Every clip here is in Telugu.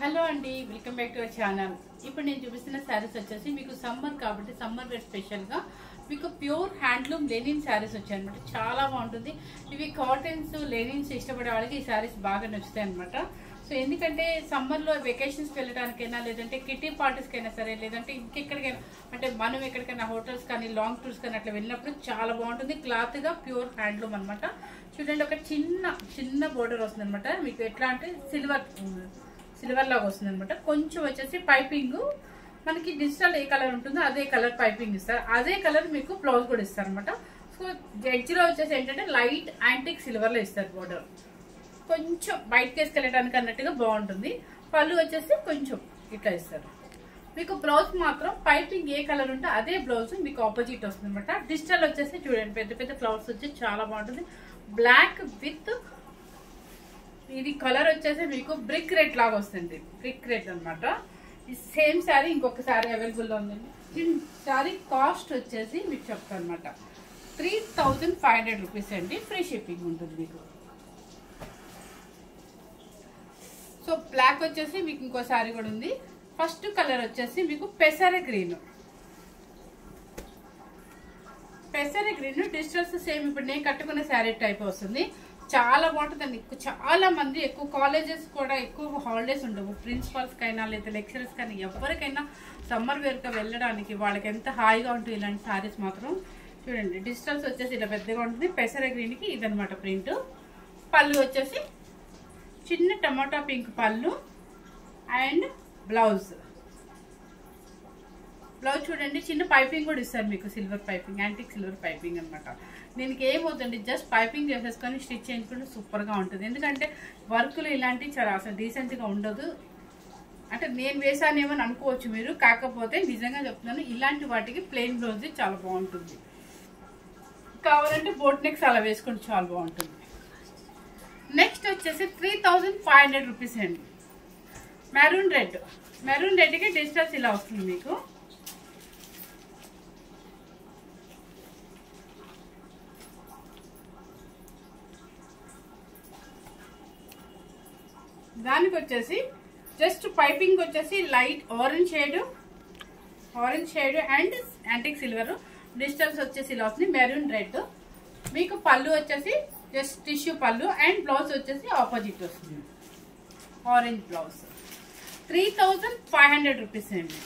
హలో అండి, welcome back to our channel. ఇప్పుడు నేను చూపిస్తున్న శారీస్ వచ్చేసి మీకు సమ్మర్ కాబట్టి సమ్మర్ వేర్ స్పెషల్గా మీకు ప్యూర్ హ్యాండ్లూమ్ లెనిన్ శారీస్ వచ్చాయి అనమాట. చాలా బాగుంటుంది. ఇవి కాటన్స్ లెనిన్స్ ఇష్టపడే వాళ్ళకి ఈ శారీస్ బాగా నచ్చుతాయి అనమాట. సో ఎందుకంటే సమ్మర్లో వెకేషన్స్కి వెళ్ళడానికైనా లేదంటే కిటీ పార్టీస్కైనా సరే లేదంటే ఇంకెక్కడికైనా అంటే మనం ఎక్కడికైనా హోటల్స్ కానీ లాంగ్ టూర్స్ కానీ అట్లా వెళ్ళినప్పుడు చాలా బాగుంటుంది. క్లాత్గా ప్యూర్ హ్యాండ్లూమ్ అనమాట. చూడండి, ఒక చిన్న బోర్డర్ వస్తుంది అనమాట. మీకు ఎట్లా అంటే సిల్వర్ లాగా వస్తుంది అనమాట. కొంచెం వచ్చేసి పైపింగ్ మనకి డిజిటల్ ఏ కలర్ ఉంటుందో అదే కలర్ పైపింగ్ ఇస్తారు. అదే కలర్ మీకు బ్లౌజ్ కూడా ఇస్తారు అనమాట. సో ఎడ్జ్ లో వచ్చేసి ఏంటంటే లైట్ యాంటిక్ సిల్వర్ లో ఇస్తారు బోర్డర్. కొంచెం బయటకి వేసుకెళ్ళడానికి అన్నట్టుగా బాగుంటుంది. పళ్ళు వచ్చేసి కొంచెం ఇట్లా ఇస్తారు. మీకు బ్లౌజ్ మాత్రం పైపింగ్ ఏ కలర్ ఉంటే అదే బ్లౌజ్ మీకు ఆపోజిట్ వస్తుంది అనమాట. డిజిటల్ వచ్చేసి చూడండి, పెద్ద పెద్ద ఫ్లవర్స్ వచ్చి చాలా బాగుంటుంది. బ్లాక్ విత్ ఇది కలర్ వచ్చేసి మీకు బ్రిక్ రెడ్ లాగా వస్తుంది. బ్రిక్ రెడ్ అనమాట. ఈ సేమ్ శారీ ఇంకొక శారీ అవైలబుల్లో ఉందండి. శారీ కాస్ట్ వచ్చేసి మీకు చెప్తాను అనమాట. 3500 రూపీస్ అండి. ఫ్రీ షిప్పింగ్ ఉంటుంది మీకు. సో బ్లాక్ వచ్చేసి మీకు ఇంకో శారీ కూడా ఉంది. ఫస్ట్ కలర్ వచ్చేసి మీకు పెసర గ్రీన్ డిజిటల్స్ సేమ్ ఇప్పుడు నేను కట్టుకున్న శారీ టైప్ వస్తుంది. చాలా బాగుంటుందండి. చాలా మంది ఎక్కువ కాలేజెస్ కూడా ఎక్కువ హాలిడేస్ ఉండవు. ప్రిన్సిపల్స్ కైనా లేదా లెక్చరర్స్ కానీ ఎవరికైనా సమ్మర్ వేర్గా వెళ్ళడానికి వాళ్ళకి ఎంత హాయిగా ఉంటుంది ఇలాంటి శారీస్ మాత్రం. చూడండి, డిజిటల్స్ వచ్చేసి ఇలా పెద్దగా ఉంటుంది. పెసర గ్రీన్కి ఇదనమాట ప్రింట్. పళ్ళు వచ్చేసి చిన్న టమాటా పింక్ పళ్ళు అండ్ బ్లౌజ్ చూడండి, చిన్న పైపింగ్ కూడా ఇస్తారు మీకు. Silver piping, antique silver piping అనమాట. దీనికి ఏమవుతుంది, జస్ట్ పైపింగ్ చేసేసుకొని స్టిచ్ చేయించుకుంటే సూపర్గా ఉంటుంది. ఎందుకంటే వర్క్లు ఇలాంటివి చాలా అసలు డీసెంట్గా ఉండదు. అంటే నేను వేసానేమో అని అనుకోవచ్చు మీరు, కాకపోతే నిజంగా చెప్తున్నాను ఇలాంటి వాటికి ప్లెయిన్ బ్లౌజ్ చాలా బాగుంటుంది. కావాలంటే బోట్ నెక్స్ అలా వేసుకుంటే చాలా బాగుంటుంది. నెక్స్ట్ వచ్చేసి 3500 రూపీస్ అండి. మెరూన్ రెడ్కి డిజిటల్స్ ఇలా వస్తుంది మీకు. దానికి వచ్చేసి జస్ట్ పైపింగ్ వచ్చేసి light orange shade and antique silver. Digitals వచ్చేసి ఇలా వస్తుంది. మెరూన్ రెడ్ మీకు పళ్ళు వచ్చేసి జస్ట్ టిష్యూ పళ్ళు అండ్ బ్లౌజ్ వచ్చేసి ఆపోజిట్ వస్తుంది. ఆరెంజ్ బ్లౌజ్ 3500 రూపీస్ అండి.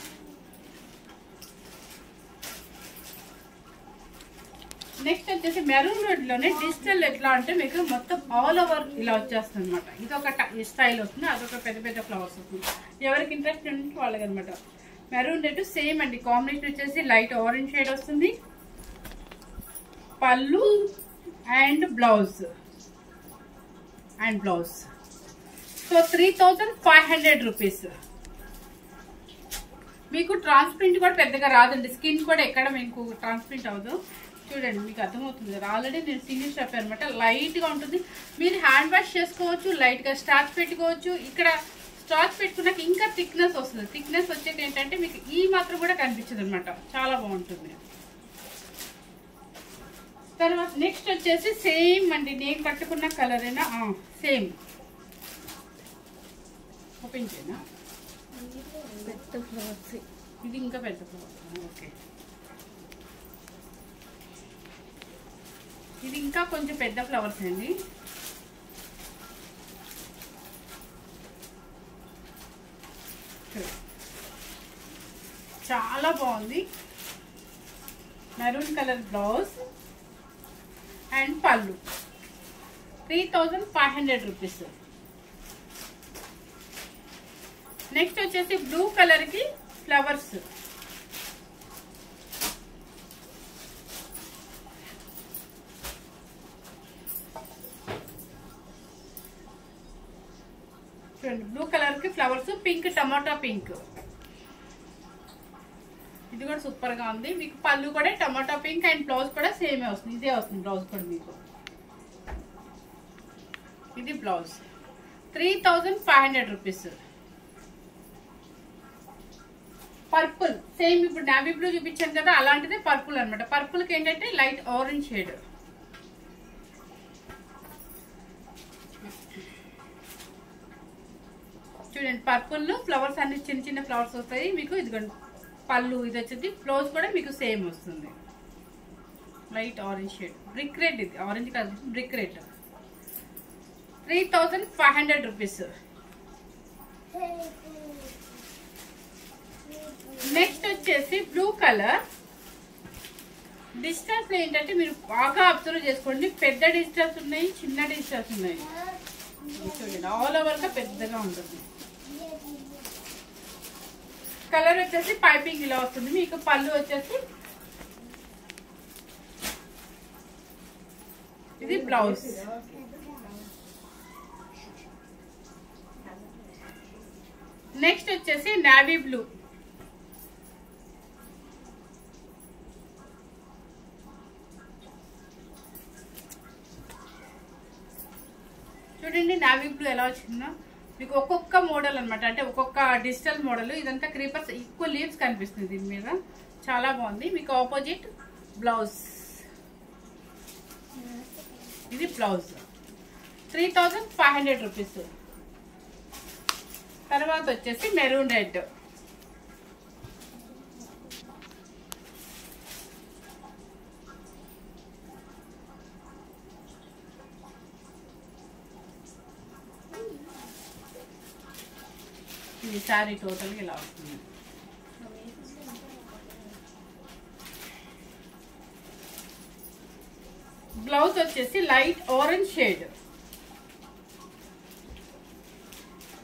నెక్స్ట్ వచ్చేసి మెరూన్ రెడ్ లోనే డిజిటల్ ఎట్లా అంటే మీకు మొత్తం ఆల్ ఓవర్ ఇలా వచ్చేస్తుంది అనమాట. ఇది ఒక స్టైల్ వస్తుంది, అదొక పెద్ద పెద్ద ఫ్లవర్స్ వస్తుంది. ఎవరికి ఇంట్రెస్ట్ ఉంటే వాళ్ళకి అనమాట. మెరూన్ రెడ్ సేమ్ అండి. కాంబినేషన్ వచ్చేసి లైట్ ఆరెంజ్ షేడ్ వస్తుంది. పళ్ళు అండ్ బ్లౌజ్ సో 3500 రూపీస్. మీకు ట్రాన్స్ప్రింట్ కూడా పెద్దగా రాదండి. స్కిన్ కూడా ఎక్కడ మీకు ట్రాన్స్ప్రింట్ అవ్వదు. చూడండి, మీకు అర్థమవుతుంది కదా. ఆల్రెడీ నేను సింగిల్ స్టెప్ అనమాట. లైట్గా ఉంటుంది. మీరు హ్యాండ్ వాష్ చేసుకోవచ్చు, లైట్గా స్టార్చ్ పెట్టుకోవచ్చు. ఇక్కడ స్టార్చ్ పెట్టుకున్నాక ఇంకా థిక్నెస్ వస్తుంది. థిక్నెస్ వచ్చేది ఏంటంటే మీకు ఈ మాత్రం కూడా కనిపించదు అనమాట. చాలా బాగుంటుంది. తర్వాత నెక్స్ట్ వచ్చేసి సేమ్ అండి, నేను కట్టుకున్న కలర్ అయినా సేమ్. ఓపెన్ చేయనా? పెద్ద ఫ్లవర్స్, ఇది ఇంకా పెద్ద ఫ్లవర్స్. ఓకే, ఇది ఇంకా కొంచెం పెద్ద ఫ్లవర్స్ అండి. చాలా బాగుంది. మెరూన్ కలర్ బ్లౌజ్ అండ్ పళ్ళు 3500 రూపీస్. నెక్స్ట్ వచ్చేసి బ్లూ కలర్ కి ఫ్లవర్స్. చూడండి, బ్లూ కలర్ కి ఫ్లవర్స్, పింక్ టమాటా పింక్. ఇది కూడా సూపర్ గా ఉంది. మీకు పళ్ళు కూడా టమాటా పింక్ అండ్ బ్లౌజ్ కూడా సేమే వస్తుంది. ఇదే వస్తుంది బ్లౌజ్ కూడా మీకు. ఇది బ్లౌజ్ 3500 రూపీస్. పర్పుల్ సేమ్ ఇప్పుడు నావీ బ్లూ చూపించాను కదా, అలాంటిదే పర్పుల్ అనమాట. పర్పుల్ కి ఏంటంటే లైట్ ఆరెంజ్ షేడ్. చూడండి పర్పుల్ ఫ్లవర్స్ అన్ని చిన్న చిన్న ఫ్లవర్స్ వస్తాయి మీకు. ఇదిగోండి పళ్ళు, ఇది వచ్చేది బ్లౌజ్ కూడా మీకు సేమ్ వస్తుంది. Light orange shade, brick red. ఇది ఆరెంజ్ కాదు, బ్రిక్ రెడ్. 3500 రూపీస్. నెక్స్ట్ వచ్చేసి బ్లూ కలర్. డిజిటల్స్ ఏంటంటే మీరు బాగా అబ్జర్వ్ చేసుకోండి, పెద్ద డిజిటల్స్ ఉన్నాయి, చిన్న డిజిటల్స్ ఉన్నాయి. చూడండి ఆల్ ఓవర్ గా పెద్దగా ఉంటుంది. కలర్ వచ్చేసి పైపింగ్ ఇలా వస్తుంది మీకు. పళ్ళు వచ్చేసి ఇది బ్లౌజ్. నెక్స్ట్ వచ్చేసి నావీ బ్లూ. చూడండి నావీ బ్లూ ఎలా వచ్చిందో మీకు. ఒక్కొక్క మోడల్ అనమాట, అంటే ఒక్కొక్క డిజిటల్ మోడల్. ఇదంతా క్రీపర్స్, ఈక్వల్ లీవ్స్ కనిపిస్తుంది దీని మీద. చాలా బాగుంది మీకు. ఆపోజిట్ బ్లౌజ్, ఇది బ్లౌజ్. 3500 రూపీస్. తర్వాత వచ్చేసి మెరూన్ రెడ్. ఈ సారీ టోటల్ ఇలా వస్తుంది. బ్లౌజ్ వచ్చేసి లైట్ ఆరెంజ్ షేడ్.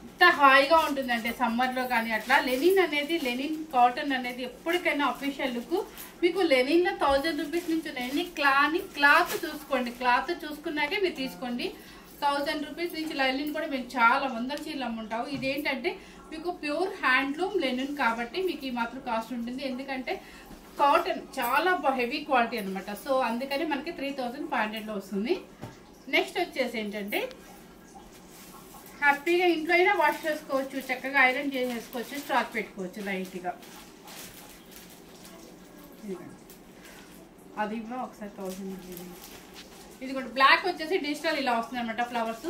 ఎంత హాయిగా ఉంటుందంటే సమ్మర్ లో కానీ అట్లా. లెనిన్ అనేది, లెనిన్ కాటన్ అనేది ఎప్పటికైనా అఫీషియల్ లుక్ మీకు. లెనిన్ లో 1000 రూపీస్ నుంచి ఉన్నాయండి. క్లాత్ చూసుకోండి, క్లాత్ చూసుకున్నాకే మీరు తీసుకోండి. 1000 రూపీస్ నుంచి లెనిన్ కూడా మేము చాలా వందల చీరలు అమ్ముంటాము. ఇదేంటంటే మీకు ప్యూర్ హ్యాండ్లూమ్ లెనిన్ కాబట్టి మీకు ఈ మాత్రం కాస్ట్ ఉంటుంది. ఎందుకంటే కాటన్ చాలా హెవీ క్వాలిటీ అనమాట. సో అందుకని మనకి 3500లో వస్తుంది. నెక్స్ట్ వచ్చేసి ఏంటంటే హ్యాపీగా ఇంట్లో అయినా వాష్ చేసుకోవచ్చు, చక్కగా ఐరన్ చేసేసుకోవచ్చు, స్టాక్ పెట్టుకోవచ్చు లైట్గా. అది ఒకసారి 1000. ఇది కూడా బ్లాక్ వచ్చేసి డిజిటల్ ఇలా వస్తుంది అనమాట ఫ్లవర్స్.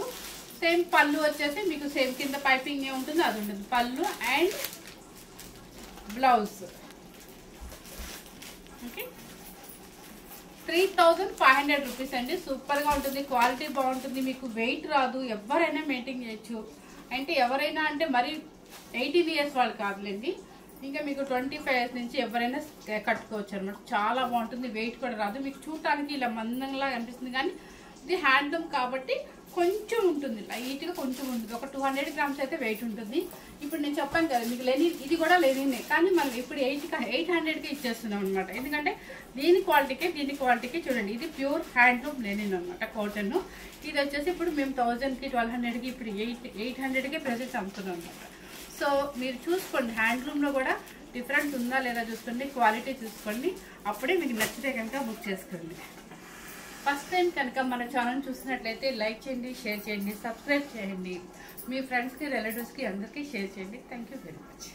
సేమ్ పళ్ళు వచ్చేసి మీకు సేమ్ కింద పైపింగ్ ఉంటుంది, అది ఉంటుంది. పళ్ళు అండ్ బ్లౌజ్. ఓకే, 3500 రూపీస్ అండి. సూపర్గా ఉంటుంది, క్వాలిటీ బాగుంటుంది, మీకు వెయిట్ రాదు, ఎవరైనా మెయింటైన్ చేయొచ్చు. అంటే ఎవరైనా అంటే మరి 18 ఇయర్స్ వాళ్ళు కాదులేండి, ఇంకా మీకు 25 ఇయర్స్ నుంచి ఎవరైనా కట్టుకోవచ్చు అనమాట. చాలా బాగుంటుంది, వెయిట్ కూడా రాదు మీకు. చూడటానికి ఇలా మందంగా అనిపిస్తుంది కానీ ఇది హ్యాండ్లూమ్ కాబట్టి కొంచెం ఉంటుంది, లైట్గా కొంచెం ఉంటుంది. ఒక 200 గ్రామ్స్ అయితే వెయిట్ ఉంటుంది. ఇప్పుడు నేను చెప్పాను కదా మీకు లెనిన్, ఇది కూడా లెనినే కానీ మనం ఇప్పుడు 800కి ఇచ్చేస్తున్నాం అనమాట. ఎందుకంటే దీని క్వాలిటీకి చూడండి, ఇది ప్యూర్ హ్యాండ్లూమ్ లెనిన్ అనమాట, కాటన్. ఇది వచ్చేసి ఇప్పుడు మేము 1000కి 1200కి ఇప్పుడు 800కి ప్రెజెంట్ అమ్ముతున్నాం అనమాట. సో మీరు చూసుకోండి, హ్యాండ్లూమ్లో కూడా డిఫరెంట్ ఉందా లేదా చూసుకోండి, క్వాలిటీ చూసుకోండి, అప్పుడే మీకు నచ్చితే కనుక బుక్ చేసుకోండి. ఫస్ట్ టైం కనుక మన ఛానల్ చూసినట్లయితే లైక్ చేయండి, షేర్ చేయండి, సబ్స్క్రైబ్ చేయండి, మీ ఫ్రెండ్స్కి రిలేటివ్స్కి అందరికీ షేర్ చేయండి. Thank you very much.